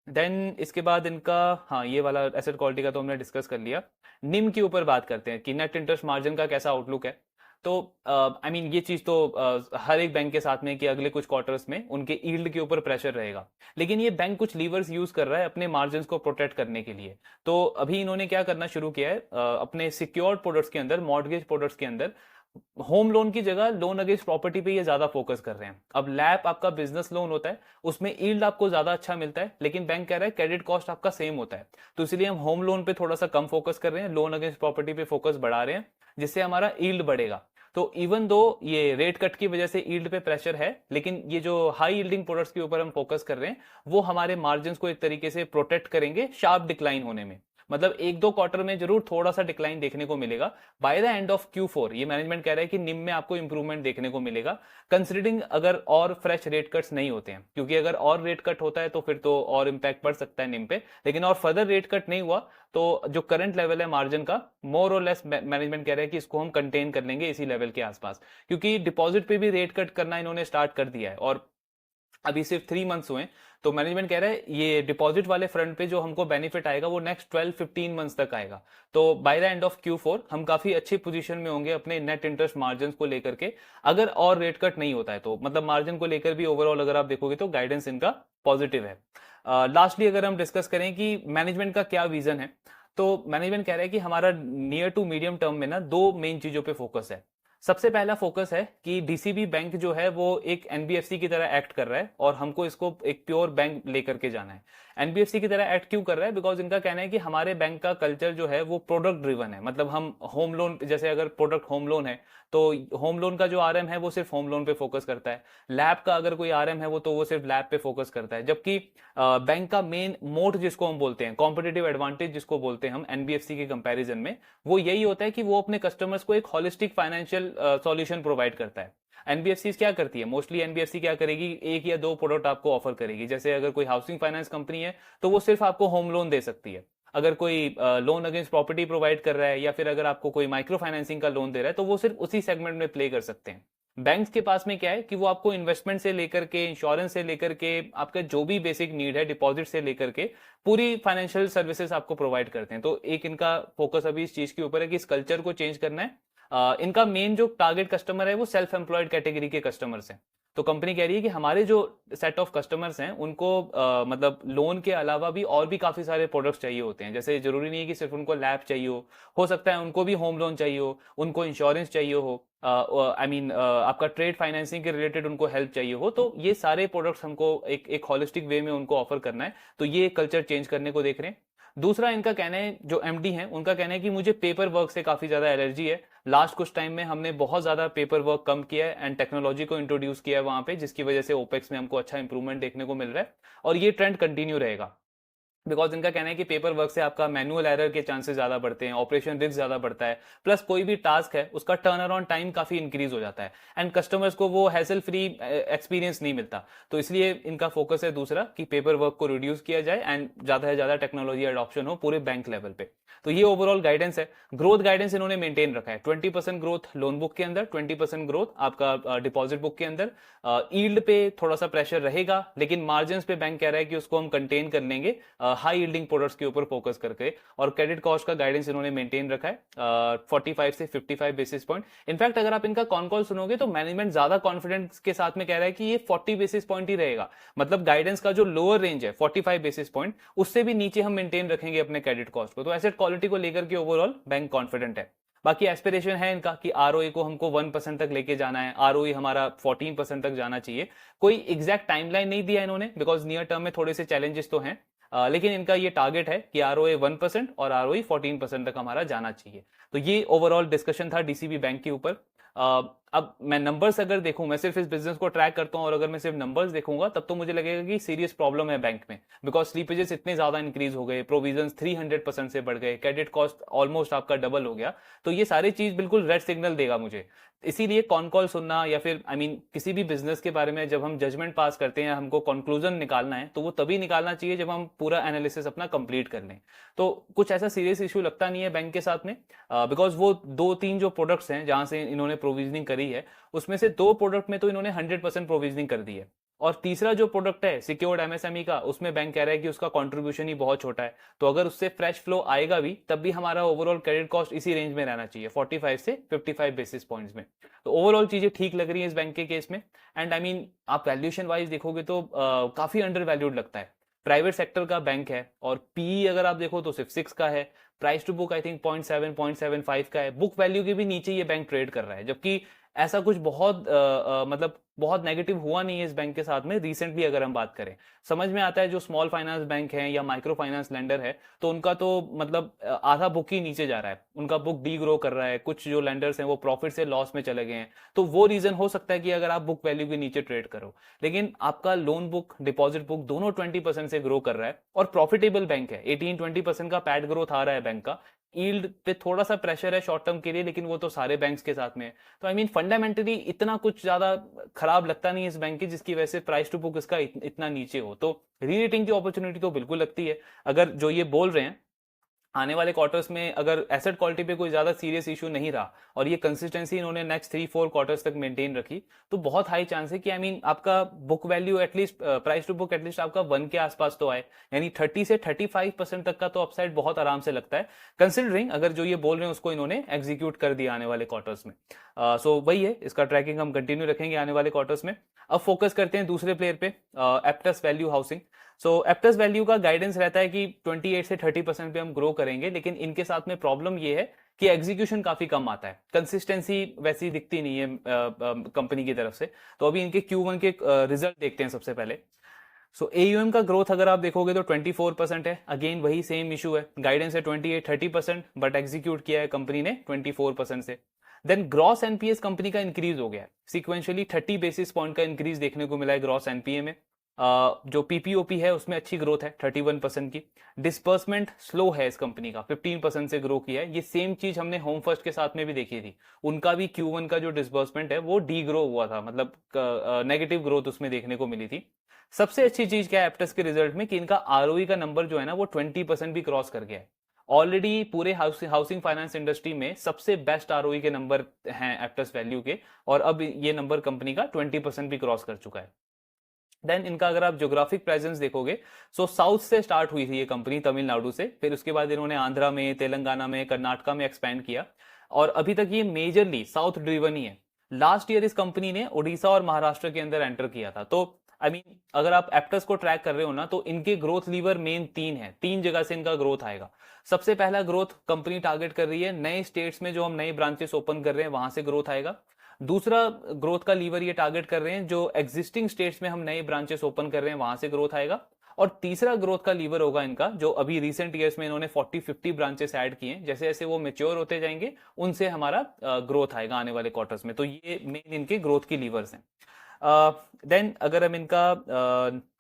देन इसके बाद इनका, हाँ, ये वाला एसेट क्वालिटी का तो हमने डिस्कस कर लिया। निम के ऊपर बात करते हैं कि नेट इंटरेस्ट मार्जिन का कैसा आउटलुक है। तो आई मीन ये चीज तो हर एक बैंक के साथ में कि अगले कुछ क्वार्टर्स में उनके यील्ड के ऊपर प्रेशर रहेगा, लेकिन ये बैंक कुछ लीवर्स यूज कर रहा है अपने मार्जिन को प्रोटेक्ट करने के लिए। तो अभी इन्होंने क्या करना शुरू किया है, अपने सिक्योर्ड प्रोडक्ट्स के अंदर, मॉर्गेज प्रोडक्ट्स के अंदर होम लोन की जगह लोन अगेंस्ट प्रॉपर्टी पे ये ज्यादा फोकस कर रहे हैं। अब लैप आपका बिजनेस लोन होता है, उसमें यील्ड आपको ज्यादा अच्छा मिलता है, लेकिन बैंक कह रहा है क्रेडिट कॉस्ट आपका सेम होता है। तो इसलिए हम होम लोन पे थोड़ा सा कम फोकस कर रहे हैं, लोन अगेंस्ट प्रॉपर्टी पे फोकस बढ़ा रहे हैं, जिससे हमारा यील्ड बढ़ेगा। तो इवन दो ये रेट कट की वजह से यील्ड पे प्रेशर है, लेकिन ये जो हाई यील्डिंग प्रोडक्ट्स के ऊपर हम फोकस कर रहे हैं, वो हमारे मार्जिन को एक तरीके से प्रोटेक्ट करेंगे शार्प डिक्लाइन होने में। मतलब एक दो क्वार्टर में जरूर थोड़ा सा डिक्लाइन देखने को मिलेगा। By the end of Q4 ये मैनेजमेंट कह रहा है कि निम में आपको इंप्रूवमेंट देखने को मिलेगा, कंसिडरिंग अगर और फ्रेश रेट कट्स नहीं होते हैं, क्योंकि अगर और रेट कट होता है तो फिर तो और इंपैक्ट पड़ सकता है निम पे, लेकिन और फर्दर रेट कट नहीं हुआ तो जो करंट लेवल है मार्जिन का, मोर और लेस मैनेजमेंट कह रहा है कि इसको हम कंटेन कर लेंगे इसी लेवल के आसपास, क्योंकि डिपॉजिट पे भी रेट कट करना इन्होंने स्टार्ट कर दिया है और अभी सिर्फ 3 मंथ्स हुए। तो मैनेजमेंट कह रहा है ये डिपॉजिट वाले फ्रंट पे जो हमको बेनिफिट आएगा वो नेक्स्ट 12-15 मंथ्स तक आएगा। तो by the end of Q4 हम काफी अच्छी पोजीशन में होंगे अपने नेट इंटरेस्ट मार्जिन को लेकर के, अगर और रेट कट नहीं होता है तो। मतलब मार्जिन को लेकर भी ओवरऑल अगर आप देखोगे तो गाइडेंस इनका पॉजिटिव है। लास्टली अगर हम डिस्कस करें कि मैनेजमेंट का क्या विजन है, तो मैनेजमेंट कह रहा है कि हमारा नियर टू मीडियम टर्म में ना 2 मेन चीजों पे फोकस है। सबसे पहला फोकस है कि डीसीबी बैंक जो है वो एक एनबीएफसी की तरह एक्ट कर रहा है और हमको इसको एक प्योर बैंक लेकर के जाना है। एनबीएफसी की तरह एक्ट क्यों कर रहा है? बिकॉज इनका कहना है कि हमारे बैंक का कल्चर जो है वो प्रोडक्ट ड्रिवन है। मतलब हम होम लोन, जैसे अगर प्रोडक्ट होम लोन है तो होम लोन का जो आरएम है वो सिर्फ होम लोन पे फोकस करता है, लैब का अगर कोई आरएम है वो तो वो सिर्फ लैब पे फोकस करता है। जबकि बैंक का मेन मोट जिसको हम बोलते हैं, कॉम्पिटिटिव एडवांटेज जिसको बोलते हैं हम एनबीएफसी के कंपैरिजन में, वो यही होता है कि वो अपने कस्टमर्स को एक होलिस्टिक फाइनेंशियल सॉल्यूशन प्रोवाइड करता है। एनबीएफसी क्या करती है, मोस्टली एनबीएफसी क्या करेगी, 1 या 2 प्रोडक्ट आपको ऑफर करेगी। जैसे अगर कोई हाउसिंग फाइनेंस कंपनी है तो वो सिर्फ आपको होम लोन दे सकती है। अगर कोई लोन अगेंस्ट प्रॉपर्टी प्रोवाइड कर रहा है या फिर अगर आपको कोई माइक्रो फाइनेंसिंग का लोन दे रहा है तो वो सिर्फ उसी सेगमेंट में प्ले कर सकते हैं। बैंक्स के पास में क्या है कि वो आपको इन्वेस्टमेंट से लेकर के, इंश्योरेंस से लेकर के, आपका जो भी बेसिक नीड है, डिपॉजिट से लेकर के पूरी फाइनेंशियल सर्विसेज आपको प्रोवाइड करते हैं। तो एक इनका फोकस अभी इस चीज के ऊपर है कि इस कल्चर को चेंज करना है। इनका मेन जो टारगेट कस्टमर है वो सेल्फ एम्प्लॉयड कैटेगरी के कस्टमर्स हैं। तो कंपनी कह रही है कि हमारे जो सेट ऑफ कस्टमर्स हैं उनको मतलब लोन के अलावा भी और भी काफी सारे प्रोडक्ट्स चाहिए होते हैं। जैसे जरूरी नहीं है कि सिर्फ उनको लैब चाहिए हो सकता है उनको भी होम लोन चाहिए हो, उनको इंश्योरेंस चाहिए हो, आई मीन आपका ट्रेड फाइनेंसिंग के रिलेटेड उनको हेल्प चाहिए हो। तो ये सारे प्रोडक्ट्स हमको एक होलिस्टिक वे में उनको ऑफर करना है। तो ये कल्चर चेंज करने को देख रहे हैं। दूसरा इनका कहना है, जो एमडी है उनका कहना है कि मुझे पेपर वर्क से काफी ज्यादा एलर्जी है। लास्ट कुछ टाइम में हमने बहुत ज्यादा पेपर वर्क कम किया है एंड टेक्नोलॉजी को इंट्रोड्यूस किया है वहां पे, जिसकी वजह से ओपेक्स में हमको अच्छा इंप्रूवमेंट देखने को मिल रहा है और ये ट्रेंड कंटिन्यू रहेगा। बिकॉज इनका कहना है कि पेपर वर्क से आपका मैनुअल एरर के चांसेस ज्यादा बढ़ते हैं, ऑपरेशन रिस्क ज्यादा बढ़ता है, प्लस कोई भी टास्क है उसका टर्न अराउंड टाइम काफी इंक्रीज हो जाता है एंड कस्टमर्स को वो हैसल फ्री एक्सपीरियंस नहीं मिलता। तो इसलिए इनका फोकस है दूसरा कि पेपर वर्क को रिड्यूस किया जाए एंड ज्यादा से ज्यादा टेक्नोलॉजी अडॉप्शन हो पूरे बैंक लेवल पे। तो ये ओवरऑल गाइडेंस है। ग्रोथ गाइडेंस इन्होंने मेंटेन रखा है, 20% ग्रोथ लोन बुक के अंदर, 20% ग्रोथ आपका डिपॉजिट बुक के अंदर। ईल्ड पे थोड़ा सा प्रेशर रहेगा लेकिन मार्जिन पे बैंक कह रहा है कि उसको हम कंटेन कर लेंगे हाई यील्डिंग प्रोडक्ट्स के ऊपर फोकस करके। और क्रेडिट कॉस्ट का गाइडेंस इन्होंने मेंटेन रखा है 45 से 55 बेसिस पॉइंट। इनफैक्ट अगर आप इनका कॉन कॉल सुनोगे तो मैनेजमेंट ज्यादा कॉन्फिडेंस के साथ में कह रहा है कि ये 40 बेसिस पॉइंट ही रहेगा। मतलब गाइडेंस का जो लोअर रेंज है 45 बेसिस पॉइंट, उससे भी नीचे हम मेंटेन रखेंगे अपने क्रेडिट कॉस्ट को। तो एसेट क्वालिटी को लेकर के ओवरऑल बैंक कॉन्फिडेंट है। बाकी एस्पिरेशन है इनका कि आरओए को हमको 1% तक लेके जाना है, आरओए हमारा 14% तक जाना चाहिए। कोई एग्जैक्ट टाइमलाइन नहीं दिया इन्होंने बिकॉज नियर टर्म में थोड़े से चैलेंजेस तो हैं, लेकिन इनका ये टारगेट है कि आरओए 1% और आरओई 14% तक हमारा जाना चाहिए। तो ये ओवरऑल डिस्कशन था डीसीबी बैंक के ऊपर। अब मैं नंबर्स अगर देखूं, मैं सिर्फ इस बिजनेस को ट्रैक करता हूं और अगर मैं सिर्फ नंबर्स देखूंगा तब तो मुझे लगेगा कि सीरियस प्रॉब्लम है बैंक में। बिकॉज स्लीपेजेस इतने ज्यादा इंक्रीज हो गए, प्रोविजंस 300% से बढ़ गए, क्रेडिट कॉस्ट ऑलमोस्ट आपका डबल हो गया। तो ये सारी चीज बिल्कुल रेड सिग्नल देगा मुझे। इसीलिए कॉन कॉल सुनना या फिर आई मीन किसी भी बिजनेस के बारे में जब हम जजमेंट पास करते हैं, हमको कंक्लूजन निकालना है तो वो तभी निकालना चाहिए जब हम पूरा एनालिसिस अपना कंप्लीट कर लें। तो कुछ ऐसा सीरियस इशू लगता नहीं है बैंक के साथ में, बिकॉज वो 2-3 जो प्रोडक्ट्स हैं जहां से इन्होंने प्रोविजनिंग करी है उसमें से 2 प्रोडक्ट में तो इन्होंने 100% प्रोविजनिंग कर दी है। और तीसरा जो प्रोडक्ट है सिक्योर्ड एमएसएमई का, उसमें बैंक कह रहा है कि उसका कंट्रीब्यूशन ही बहुत छोटा है। तो अगर उससे फ्रेश फ्लो आएगा भी तब भी हमारा ओवरऑल क्रेडिट कॉस्ट इसी रेंज में रहना चाहिए, 45 से 55 बेसिस पॉइंट्स में। तो ओवरऑल चीजें ठीक लग रही है इस बैंक के केस में। एंड आई मीन आप वैल्यूएशन वाइज देखोगे तो काफी अंडर वैल्यूड लगता है। प्राइवेट सेक्टर का बैंक है और पीई अगर आप देखो तो सिर्फ 6 का है, price to book I think 0.7-0.75 का है, बुक वैल्यू के भी नीचे ये बैंक ट्रेड कर रहा है। जबकि ऐसा कुछ बहुत मतलब बहुत नेगेटिव हुआ नहीं है इस बैंक के साथ में रिसेंटली। अगर हम बात करें, समझ में आता है जो स्मॉल फाइनेंस बैंक है या माइक्रो फाइनेंस लेंडर है तो उनका तो मतलब आधा बुक ही नीचे जा रहा है, उनका बुक डी ग्रो कर रहा है। कुछ जो लेंडर्स हैं वो प्रॉफिट से लॉस में चले गए हैं, तो वो रीजन हो सकता है कि अगर आप बुक वैल्यू के नीचे ट्रेड करो। लेकिन आपका लोन बुक डिपॉजिट बुक दोनों 20% से ग्रो कर रहा है और प्रॉफिटेबल बैंक है, 18-20% का पैड ग्रोथ आ रहा है बैंक का। ईल्ड पे थोड़ा सा प्रेशर है शॉर्ट टर्म के लिए, लेकिन वो तो सारे बैंक्स के साथ में है। तो आई मीन फंडामेंटली इतना कुछ ज्यादा खराब लगता नहीं है इस बैंक की, जिसकी वजह से प्राइस टू बुक इसका इतना नीचे हो। तो रीरेटिंग की अपॉर्चुनिटी तो बिल्कुल लगती है। अगर जो ये बोल रहे हैं आने वाले क्वार्टर्स में अगर एसेट क्वालिटी पे कोई ज्यादा सीरियस इशू नहीं रहा और ये कंसिस्टेंसी इन्होंने नेक्स्ट 3-4 क्वार्टर्स तक मेंटेन रखी, तो बहुत हाई चांस है कि आई मीन आपका book value at least price to book at least आपका 1 के आसपास तो आए। यानी 30 से 35% तक का तो अपसाइड बहुत आराम से लगता है, कंसिडरिंग अगर जो ये बोल रहे हैं उसको इन्होंने एग्जीक्यूट कर दिया आने वाले क्वार्टर्स में। सो वही है, इसका ट्रैकिंग हम कंटिन्यू रखेंगे आने वाले क्वार्टर्स में। अब फोकस करते हैं दूसरे प्लेयर पे, एप्टस वैल्यू हाउसिंग। सो एप्टस वैल्यू का गाइडेंस रहता है कि 28 से 30% पे हम ग्रो करेंगे, लेकिन इनके साथ में प्रॉब्लम ये है कि एग्जीक्यूशन काफी कम आता है, कंसिस्टेंसी वैसी दिखती नहीं है कंपनी की तरफ से। तो अभी इनके Q1 के रिजल्ट देखते हैं सबसे पहले। सो एयूएम का ग्रोथ अगर आप देखोगे तो 24% है, अगेन वही सेम इशू है, गाइडेंस है 28-30%, बट एग्जीक्यूट किया है कंपनी ने 24% से। देन ग्रॉस एनपीएस कंपनी का इंक्रीज हो गया है, सिक्वेंशियली 30 बेसिस पॉइंट का इंक्रीज देखने को मिला है ग्रॉस एनपीए में। जो पीपीओपी है उसमें अच्छी ग्रोथ है 31% की। डिस्बर्समेंट स्लो है इस कंपनी का, 15% से ग्रो किया है। ये सेम चीज हमने होम फर्स्ट के साथ में भी देखी थी, उनका भी Q1 का जो डिस्बर्समेंट है वो डी ग्रो हुआ था, मतलब नेगेटिव ग्रोथ उसमें देखने को मिली थी। सबसे अच्छी चीज क्या है एप्टस के रिजल्ट में कि इनका आरओई का नंबर जो है ना वो 20% भी क्रॉस कर गया है। ऑलरेडी पूरे हाउसिंग फाइनेंस इंडस्ट्री में सबसे बेस्ट आरओई के नंबर हैं एप्टस वैल्यू के, और अब ये नंबर कंपनी का 20% भी क्रॉस कर चुका है। देन इनका अगर आप ज्योग्राफिक प्रेजेंस देखोगे, सो साउथ से स्टार्ट हुई थी ये कंपनी तमिलनाडु से, फिर उसके बाद इन्होंने आंध्रा में, तेलंगाना में, कर्नाटका में एक्सपैंड किया। और अभी तक ये मेजरली साउथ ड्रिवन ही है। लास्ट ईयर इस कंपनी ने उड़ीसा और महाराष्ट्र के अंदर एंटर किया था। तो आई मीन अगर आप एप्टस को ट्रैक कर रहे हो ना, तो इनके ग्रोथ लीवर मेन तीन है, तीन जगह से इनका ग्रोथ आएगा। सबसे पहला ग्रोथ कंपनी टारगेट कर रही है नए स्टेट्स में, जो हम नए ब्रांचेस ओपन कर रहे हैं वहां से ग्रोथ आएगा। दूसरा ग्रोथ का लीवर ये टारगेट कर रहे हैं जो एग्जिस्टिंग स्टेट्स में हम नए ब्रांचेस ओपन कर रहे हैं वहां से ग्रोथ आएगा। और तीसरा ग्रोथ का लीवर होगा इनका, जो अभी रिसेंट ईयर्स में इन्होंने 40-50 ब्रांचेस ऐड किए हैं, जैसे जैसे वो मेच्योर होते जाएंगे उनसे हमारा ग्रोथ आएगा आने वाले क्वार्टर्स में। तो ये मेन इनके ग्रोथ की लीवर्स हैं। देन अगर हम इनका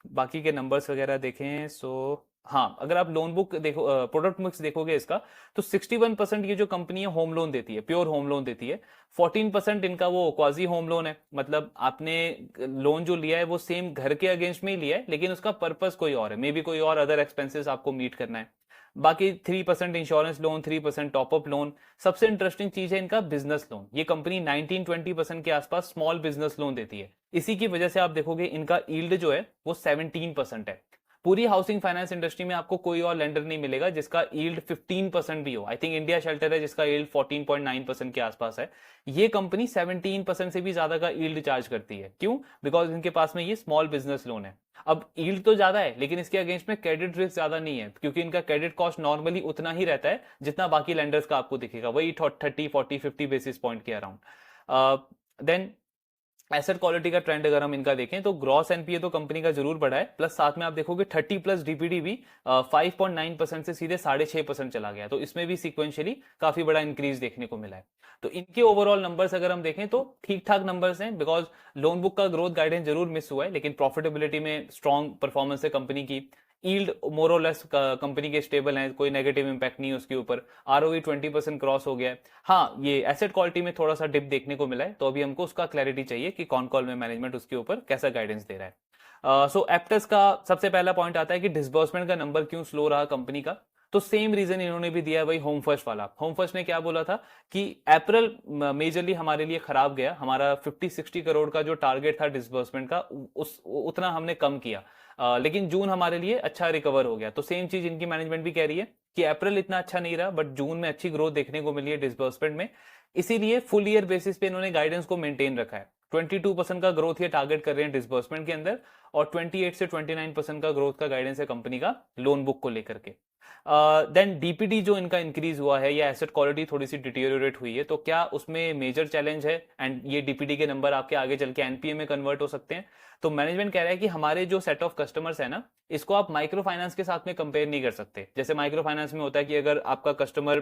बाकी के नंबर्स वगैरह देखें, सो हाँ, अगर आप लोन बुक देखो, प्रोडक्ट मिक्स देखोगे इसका, तो 61% ये जो कंपनी है होम लोन देती है, प्योर होम लोन देती है। 14% इनका वो क्वाजी होम लोन है, मतलब आपने लोन जो लिया है वो सेम घर के अगेंस्ट में ही लिया है, लेकिन उसका पर्पस कोई और है, मे बी कोई और अदर एक्सपेंसेस आपको मीट करना है। बाकी 3% इंश्योरेंस लोन, 3% टॉपअप लोन। सबसे इंटरेस्टिंग चीज है इनका बिजनेस लोन। ये कंपनी 19-20% के आसपास स्मॉल बिजनेस लोन देती है। इसी की वजह से आप देखोगे इनका यील्ड जो है वो 17% है। पूरी हाउसिंग फाइनेंस इंडस्ट्री में आपको कोई और लेंडर नहीं मिलेगा जिसका यील्ड 15% भी हो। आई थिंक इंडिया शेल्टर है जिसका यील्ड 14.9% के आसपास है। ये कंपनी 17% से भी ज्यादा का यील्ड चार्ज करती है। क्यों? बिकॉज इनके पास में ये स्मॉल बिजनेस लोन है। अब यील्ड तो ज्यादा है, लेकिन इसके अगेंस्ट में क्रेडिट रिस्क ज्यादा नहीं है, क्योंकि इनका क्रेडिट कॉस्ट नॉर्मली उतना ही रहता है जितना बाकी लेंडर्स का आपको दिखेगा, वही 30-40-50 बेसिस पॉइंट के अराउंड। देन एसेट क्वालिटी का ट्रेंड अगर हम इनका देखें तो ग्रॉस एनपीए तो कंपनी का जरूर बढ़ा है, प्लस साथ में आप देखोगे 30+ डीपीडी भी 5.9% से सीधे 6.5% चला गया। तो इसमें भी सिक्वेंशियली काफी बड़ा इंक्रीज देखने को मिला है। तो इनके ओवरऑल नंबर्स अगर हम देखें तो ठीक ठाक नंबर्स हैं, बिकॉज लोन बुक का ग्रोथ गाइडेंस जरूर मिस हुआ है, लेकिन प्रॉफिटेबिलिटी में स्ट्रॉन्ग परफॉर्मेंस है कंपनी की। यील्ड मोर और लेस कंपनी के स्टेबल हैं, कोई नेगेटिव इंपैक्ट नहीं है उसके ऊपर। आरओई 20% क्रॉस हो गया है। हाँ, ये एसेट क्वालिटी में थोड़ा सा डिप देखने को मिला है, तो अभी हमको उसका क्लैरिटी चाहिए कि कौन कॉल में मैनेजमेंट उसके ऊपर कैसा गाइडेंस दे रहा है। सो एप्टस का सबसे पहला पॉइंट आता है कि डिसबर्समेंट का नंबर क्यों स्लो रहा कंपनी का। तो सेम रीजन इन्होंने भी दिया है, वही होम फर्स्ट वाला। होम फर्स्ट ने क्या बोला था कि अप्रैल मेजरली हमारे लिए खराब गया, हमारा 50-60 करोड़ का जो टारगेट था डिसबर्समेंट का उतना हमने कम किया। लेकिन जून हमारे लिए अच्छा रिकवर हो गया। तो सेम चीज इनकी मैनेजमेंट भी कह रही है कि अप्रैल इतना अच्छा नहीं रहा, बट जून में अच्छी ग्रोथ देखने को मिली है डिसबर्समेंट में। इसीलिए फुल ईयर बेसिस पे इन्होंने गाइडेंस को मेंटेन रखा है। 22% का ग्रोथ ये टारगेट कर रहे हैं डिसबर्समेंट के अंदर, और 28 से 29% का ग्रोथ का गाइडेंस है कंपनी का लोन बुक को लेकर के। देन डीपीडी जो इनका इंक्रीज हुआ है या एसेट क्वालिटी थोड़ी सी डिटीरियोरेट हुई है, तो क्या उसमें मेजर चैलेंज है एंड ये डीपीडी के नंबर आपके आगे चल के एनपीए में कन्वर्ट हो सकते हैं? तो मैनेजमेंट कह रहा है कि हमारे जो सेट ऑफ कस्टमर्स है ना, इसको आप माइक्रो फाइनेंस के साथ में कंपेयर नहीं कर सकते। जैसे माइक्रो फाइनेंस में होता है कि अगर आपका कस्टमर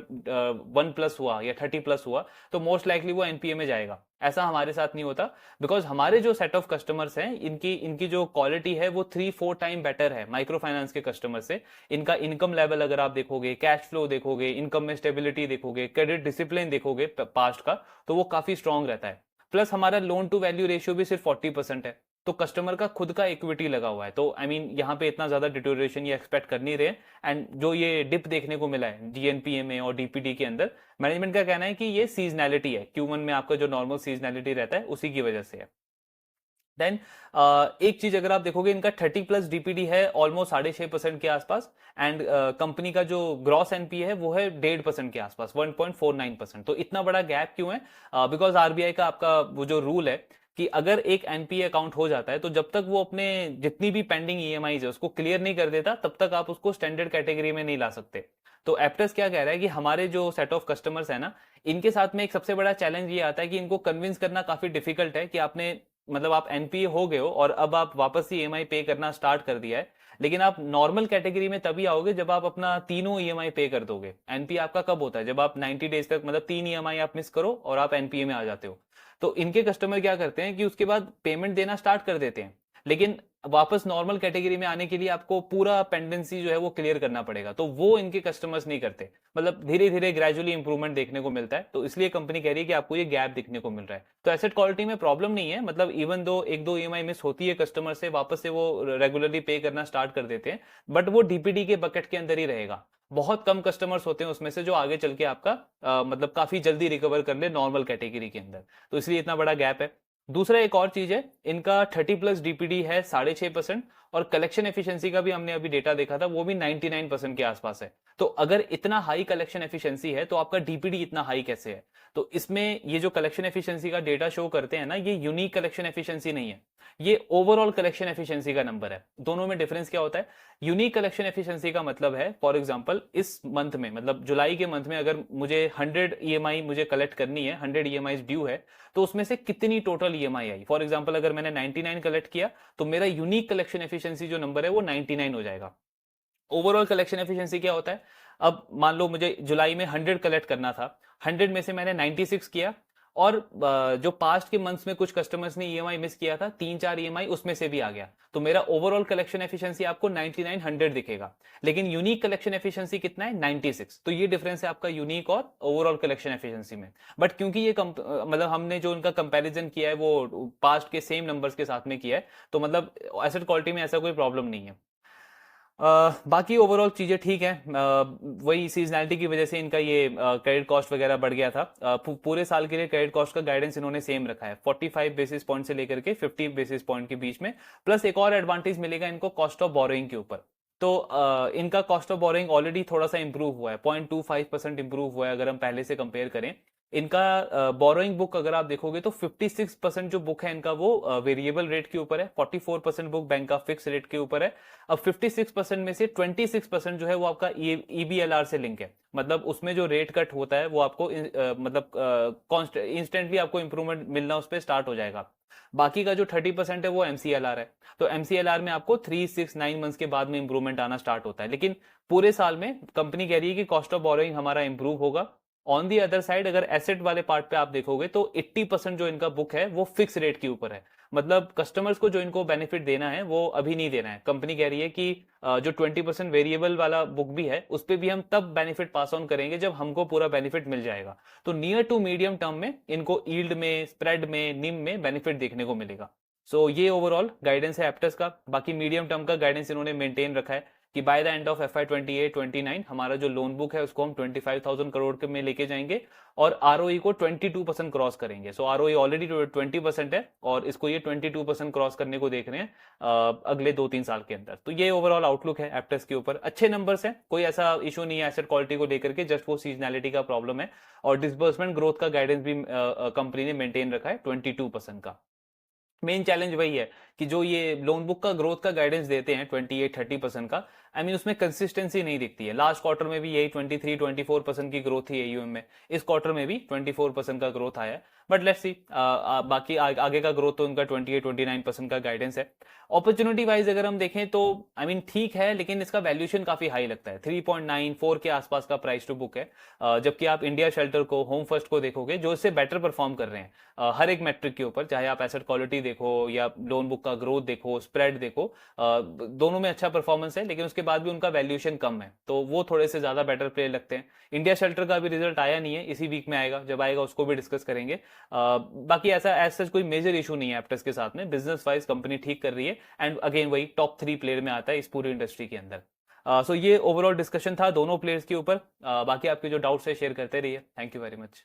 1+ हुआ या 30+ हुआ तो मोस्ट लाइकली वो एनपीए में जाएगा। ऐसा हमारे साथ नहीं होता, बिकॉज हमारे जो सेट ऑफ कस्टमर्स हैं इनकी इनकी जो क्वालिटी है वो 3-4 टाइम बेटर है माइक्रो फाइनेंस के कस्टमर से। इनका इनकम लेवल अगर आप देखोगे, कैश फ्लो देखोगे, इनकम में स्टेबिलिटी देखोगे, क्रेडिट डिसिप्लिन देखोगे पास्ट का, तो वो काफी स्ट्रांग रहता है। प्लस हमारा लोन टू वैल्यू रेशियो भी सिर्फ 40% है, तो कस्टमर का खुद का इक्विटी लगा हुआ है। तो आई मीन यहाँ पे इतना ज्यादा डिटोरेशन ये एक्सपेक्ट कर नहीं रहे। एंड जो ये डिप देखने को मिला है जीएनपीए में और डीपीडी के अंदर, मैनेजमेंट का कहना है कि ये सीजनैलिटी है, Q1 में आपका जो नॉर्मल सीजनैलिटी रहता है उसी की वजह से है। देन एक चीज अगर आप देखोगे, इनका 30+ डीपीडी है ऑलमोस्ट 6.5% के आसपास, एंड कंपनी का जो ग्रॉस एनपीए है वो है 1.5% के आसपास, 1.49%। तो इतना बड़ा गैप क्यों है? बिकॉज आरबीआई का आपका वो जो रूल है कि अगर एक एनपीए अकाउंट हो जाता है तो जब तक वो अपने जितनी भी पेंडिंग ईएमआईज है उसको क्लियर नहीं कर देता, तब तक आप उसको स्टैंडर्ड कैटेगरी में नहीं ला सकते। तो एप्टस क्या कह रहा है कि हमारे जो सेट ऑफ कस्टमर्स है ना, इनके साथ में एक सबसे बड़ा चैलेंज ये आता है कि इनको कन्विंस करना काफी डिफिकल्ट है कि आपने मतलब आप एनपीए हो गए हो और अब आप वापस से ईएमआई पे करना स्टार्ट कर दिया है, लेकिन आप नॉर्मल कैटेगरी में तभी आओगे जब आप अपना तीनों ईएमआई पे कर दोगे। एनपीए आपका कब होता है? जब आप 90 डेज तक मतलब 3 ईएमआई आप मिस करो और आप एनपीए में आ जाते हो। तो इनके कस्टमर क्या करते हैं कि उसके बाद पेमेंट देना स्टार्ट कर देते हैं, लेकिन वापस नॉर्मल कैटेगरी में आने के लिए आपको पूरा पेंडेंसी जो है वो क्लियर करना पड़ेगा। तो वो इनके कस्टमर्स नहीं करते, मतलब धीरे धीरे ग्रेजुअली इंप्रूवमेंट देखने को मिलता है। तो इसलिए कंपनी कह रही है कि आपको ये गैप दिखने को मिल रहा है। तो एसेट क्वालिटी में प्रॉब्लम नहीं है, मतलब इवन दो 1-2 ईएमआई मिस होती है कस्टमर से, वापस से वो रेगुलरली पे करना स्टार्ट कर देते हैं, बट वो डीपीडी के बकेट के अंदर ही रहेगा। बहुत कम कस्टमर्स होते हैं उसमें से जो आगे चल के आपका मतलब काफी जल्दी रिकवर कर ले नॉर्मल कैटेगरी के अंदर, तो इसलिए इतना बड़ा गैप है। दूसरा एक और चीज है, इनका 30+ डीपीडी है 6.5%, और कलेक्शन एफिशिएंसी का भी हमने अभी डेटा देखा था, वो भी 99% के आसपास है। तो अगर इतना हाई कलेक्शन एफिशिएंसी है तो आपका डीपीडी इतना हाई कैसे है? तो इसमें ये जो कलेक्शन एफिशिएंसी का डेटा शो करते हैं ना, ये यूनिक कलेक्शन एफिशिएंसी नहीं है, ये ओवरऑल कलेक्शन एफिशिएंसी का नंबर है। दोनों में डिफरेंस क्या होता है? यूनिक कलेक्शन एफिशिएंसी का मतलब है, फॉर एग्जांपल इस मंथ में, मतलब जुलाई के मंथ में अगर मुझे 100 ईएमआई मुझे कलेक्ट करनी है, 100 ईएमआई ड्यू है, तो उसमें से कितनी total EMI I. For example अगर मैंने 99 कलेक्ट किया तो मेरा यूनिक कलेक्शन एफिशिएंसी जो नंबर है वो 99 हो जाएगा। ओवरऑल कलेक्शन एफिशिएंसी क्या होता है? अब मान लो मुझे जुलाई में 100 कलेक्ट करना था, 100 में से मैंने 96 किया, और जो पास्ट के मंथ्स में कुछ कस्टमर्स ने ईएमआई मिस किया था, 3-4 ईएमआई उसमें से भी आ गया, तो मेरा ओवरऑल कलेक्शन एफिशिएंसी आपको 99 100 दिखेगा, लेकिन यूनिक कलेक्शन एफिशिएंसी कितना है? 96। तो ये डिफरेंस है आपका यूनिक और ओवरऑल कलेक्शन एफिशिएंसी में। बट क्योंकि ये मतलब हमने जो उनका कंपैरिजन किया है वो पास्ट के सेम नंबर्स के साथ में किया है, तो मतलब एसेट क्वालिटी में ऐसा कोई प्रॉब्लम नहीं है। बाकी ओवरऑल चीज़ें ठीक हैं। वही सीजनैलिटी की वजह से इनका ये क्रेडिट कॉस्ट वगैरह बढ़ गया था। पूरे साल के लिए क्रेडिट कॉस्ट का गाइडेंस इन्होंने सेम रखा है, 45 बेसिस पॉइंट से लेकर के 50 बेसिस पॉइंट के बीच में। प्लस एक और एडवांटेज मिलेगा इनको कॉस्ट ऑफ बोरोइंग के ऊपर। तो इनका कॉस्ट ऑफ बोरोइंग ऑलरेडी थोड़ा सा इंप्रूव हुआ है, 0.25% इंप्रूव हुआ है अगर हम पहले से कंपेयर करें। इनका बोरोइंग बुक अगर आप देखोगे तो 56% जो बुक है इनका वो वेरिएबल रेट के ऊपर है, 44% बुक बैंक का फिक्स रेट के ऊपर है। अब 56% में से 26% जो है वो आपका ईबीएलआर से लिंक है, मतलब उसमें जो रेट कट होता है वो आपको मतलब इंस्टेंटली आपको इंप्रूवमेंट मिलना उस पर स्टार्ट हो जाएगा। बाकी का जो 30% है वो एमसीएलआर है, तो एमसीएलआर में आपको 3-6-9 मंथ्स के बाद में इंप्रूवमेंट आना स्टार्ट होता है। लेकिन पूरे साल में कंपनी कह रही है कि कॉस्ट ऑफ बोरोइंग हमारा इंप्रूव होगा। ऑन दी अदर साइड अगर एसेट वाले पार्ट पे आप देखोगे तो 80% जो इनका बुक है वो फिक्स रेट के ऊपर है, मतलब कस्टमर्स को जो इनको बेनिफिट देना है वो अभी नहीं देना है। कंपनी कह रही है कि जो 20% वेरिएबल वाला बुक भी है उस पर भी हम तब बेनिफिट पास ऑन करेंगे जब हमको पूरा बेनिफिट मिल जाएगा। तो नियर टू मीडियम टर्म में इनको यील्ड में, स्प्रेड में, निम में बेनिफिट देखने को मिलेगा। सो ये ओवरऑल गाइडेंस है एप्टस का। बाकी मीडियम टर्म का गाइडेंस इन्होंने मेंटेन रखा है कि by the end of FY 28-29 हमारा जो लोन बुक है उसको हम 25,000 करोड़ के में लेके जाएंगे, और आरओई को 22% क्रॉस करेंगे। सो आरओई ऑलरेडी 20% है, और इसको ये 22% क्रॉस करने को देख रहे हैं अगले 2-3 साल के अंदर। तो ये ओवरऑल आउटलुक है एप्टस के ऊपर। अच्छे नंबर्स हैं, कोई ऐसा इशू नहीं है एसेट क्वालिटी को लेकर के, जस्ट वो सीजनैलिटी का प्रॉब्लम है। और डिसबर्समेंट ग्रोथ का गाइडेंस भी कंपनी ने मेंटेन रखा है 22% का। मेन चैलेंज वही है कि जो ये लोन बुक का ग्रोथ का गाइडेंस देते हैं 28-30% का, आई मीन उसमें कंसिस्टेंसी नहीं दिखती है। लास्ट क्वार्टर में भी यही 23-24% की ग्रोथ थी एयूएम में, इस क्वार्टर में भी 24% का ग्रोथ आया है। बट लेट्स सी, बाकी आगे का ग्रोथ तो उनका 28-29% का गाइडेंस है। अपॉर्चुनिटी वाइज अगर हम देखें तो आई मीन ठीक है, लेकिन इसका वैल्यूएशन काफी हाई लगता है, 3.94 के आसपास का प्राइस टू बुक है। जबकि आप इंडिया शेल्टर को, होम फर्स्ट को देखोगे जो इससे बेटर परफॉर्म कर रहे हैं हर एक मैट्रिक के ऊपर, चाहे आप एसेट क्वालिटी देखो या लोन बुक का ग्रोथ देखो, स्प्रेड देखो, दोनों में अच्छा परफॉर्मेंस है, लेकिन उसके बाद भी उनका वैल्यूएशन कम है, तो वो थोड़े से ज्यादा बेटर प्ले लगते हैं। इंडिया शेल्टर का भी रिजल्ट आया नहीं है, इसी वीक में आएगा, जब आएगा उसको भी डिस्कस करेंगे। बाकी ऐसा ऐसा कोई मेजर इशू नहीं है एप्टस के साथ में, बिजनेस वाइज कंपनी ठीक कर रही है, एंड अगेन वही टॉप 3 प्लेयर में आता है इस पूरी इंडस्ट्री के अंदर। सो ये ओवरऑल डिस्कशन था दोनों प्लेयर्स के ऊपर। बाकी आपके जो डाउट्स है शेयर करते रहिए। Thank you very much.